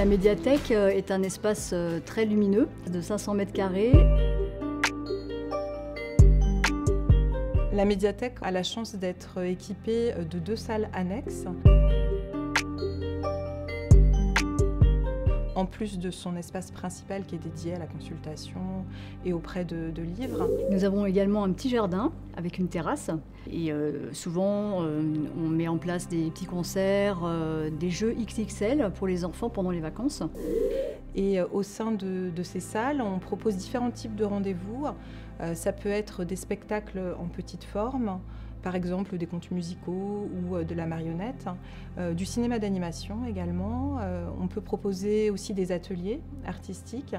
médiathèque est un espace très lumineux, de 500 mètres carrés. La médiathèque a la chance d'être équipée de 2 salles annexes. En plus de son espace principal qui est dédié à la consultation et au prêt de livres. Nous avons également un petit jardin avec une terrasse. Et souvent, on met en place des petits concerts, des jeux XXL pour les enfants pendant les vacances. Et au sein de ces salles, on propose différents types de rendez-vous. Ça peut être des spectacles en petite forme, par exemple des contes musicaux ou de la marionnette, du cinéma d'animation également. On peut proposer aussi des ateliers artistiques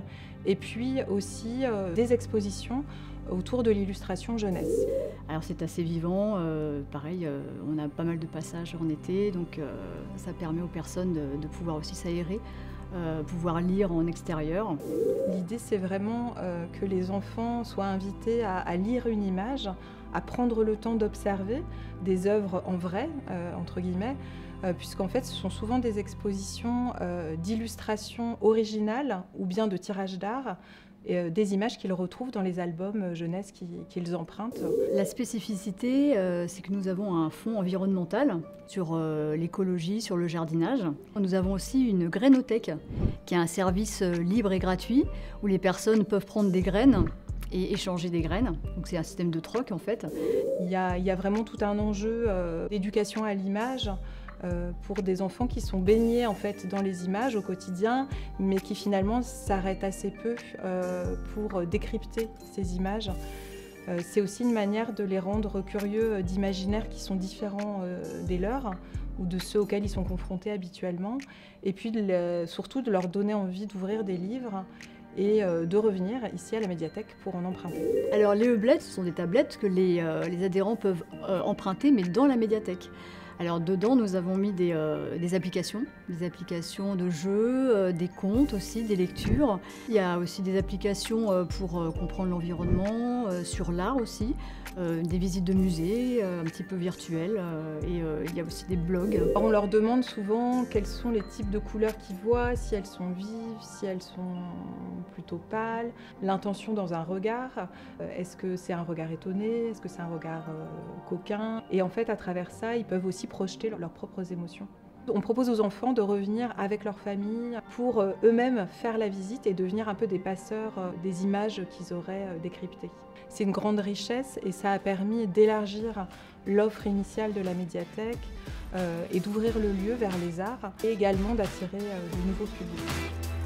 et puis aussi des expositions autour de l'illustration jeunesse. Alors c'est assez vivant, pareil, on a pas mal de passages en été, donc ça permet aux personnes de pouvoir aussi s'aérer. Pouvoir lire en extérieur. L'idée, c'est vraiment que les enfants soient invités à lire une image, à prendre le temps d'observer des œuvres en vrai, entre guillemets, puisqu'en fait, ce sont souvent des expositions d'illustrations originales ou bien de tirages d'art, des images qu'ils retrouvent dans les albums jeunesse qu'ils empruntent. La spécificité, c'est que nous avons un fonds environnemental sur l'écologie, sur le jardinage. Nous avons aussi une grainothèque, qui est un service libre et gratuit, où les personnes peuvent prendre des graines et échanger des graines. Donc c'est un système de troc en fait. Il y a vraiment tout un enjeu d'éducation à l'image, pour des enfants qui sont baignés en fait dans les images au quotidien, mais qui finalement s'arrêtent assez peu pour décrypter ces images. C'est aussi une manière de les rendre curieux d'imaginaires qui sont différents des leurs ou de ceux auxquels ils sont confrontés habituellement, et puis surtout de leur donner envie d'ouvrir des livres et de revenir ici à la médiathèque pour en emprunter. Alors les e-bleds, ce sont des tablettes que les adhérents peuvent emprunter, mais dans la médiathèque. Alors dedans, nous avons mis des applications de jeux, des contes aussi, des lectures. Il y a aussi des applications pour comprendre l'environnement, sur l'art aussi, des visites de musées, un petit peu virtuelles, et il y a aussi des blogs. On leur demande souvent quels sont les types de couleurs qu'ils voient, si elles sont vives, si elles sont plutôt pâles, l'intention dans un regard, est-ce que c'est un regard étonné, est-ce que c'est un regard coquin, et en fait à travers ça, ils peuvent aussi projeter leurs propres émotions. On propose aux enfants de revenir avec leur famille pour eux-mêmes faire la visite et devenir un peu des passeurs des images qu'ils auraient décryptées. C'est une grande richesse et ça a permis d'élargir l'offre initiale de la médiathèque et d'ouvrir le lieu vers les arts et également d'attirer de nouveaux publics.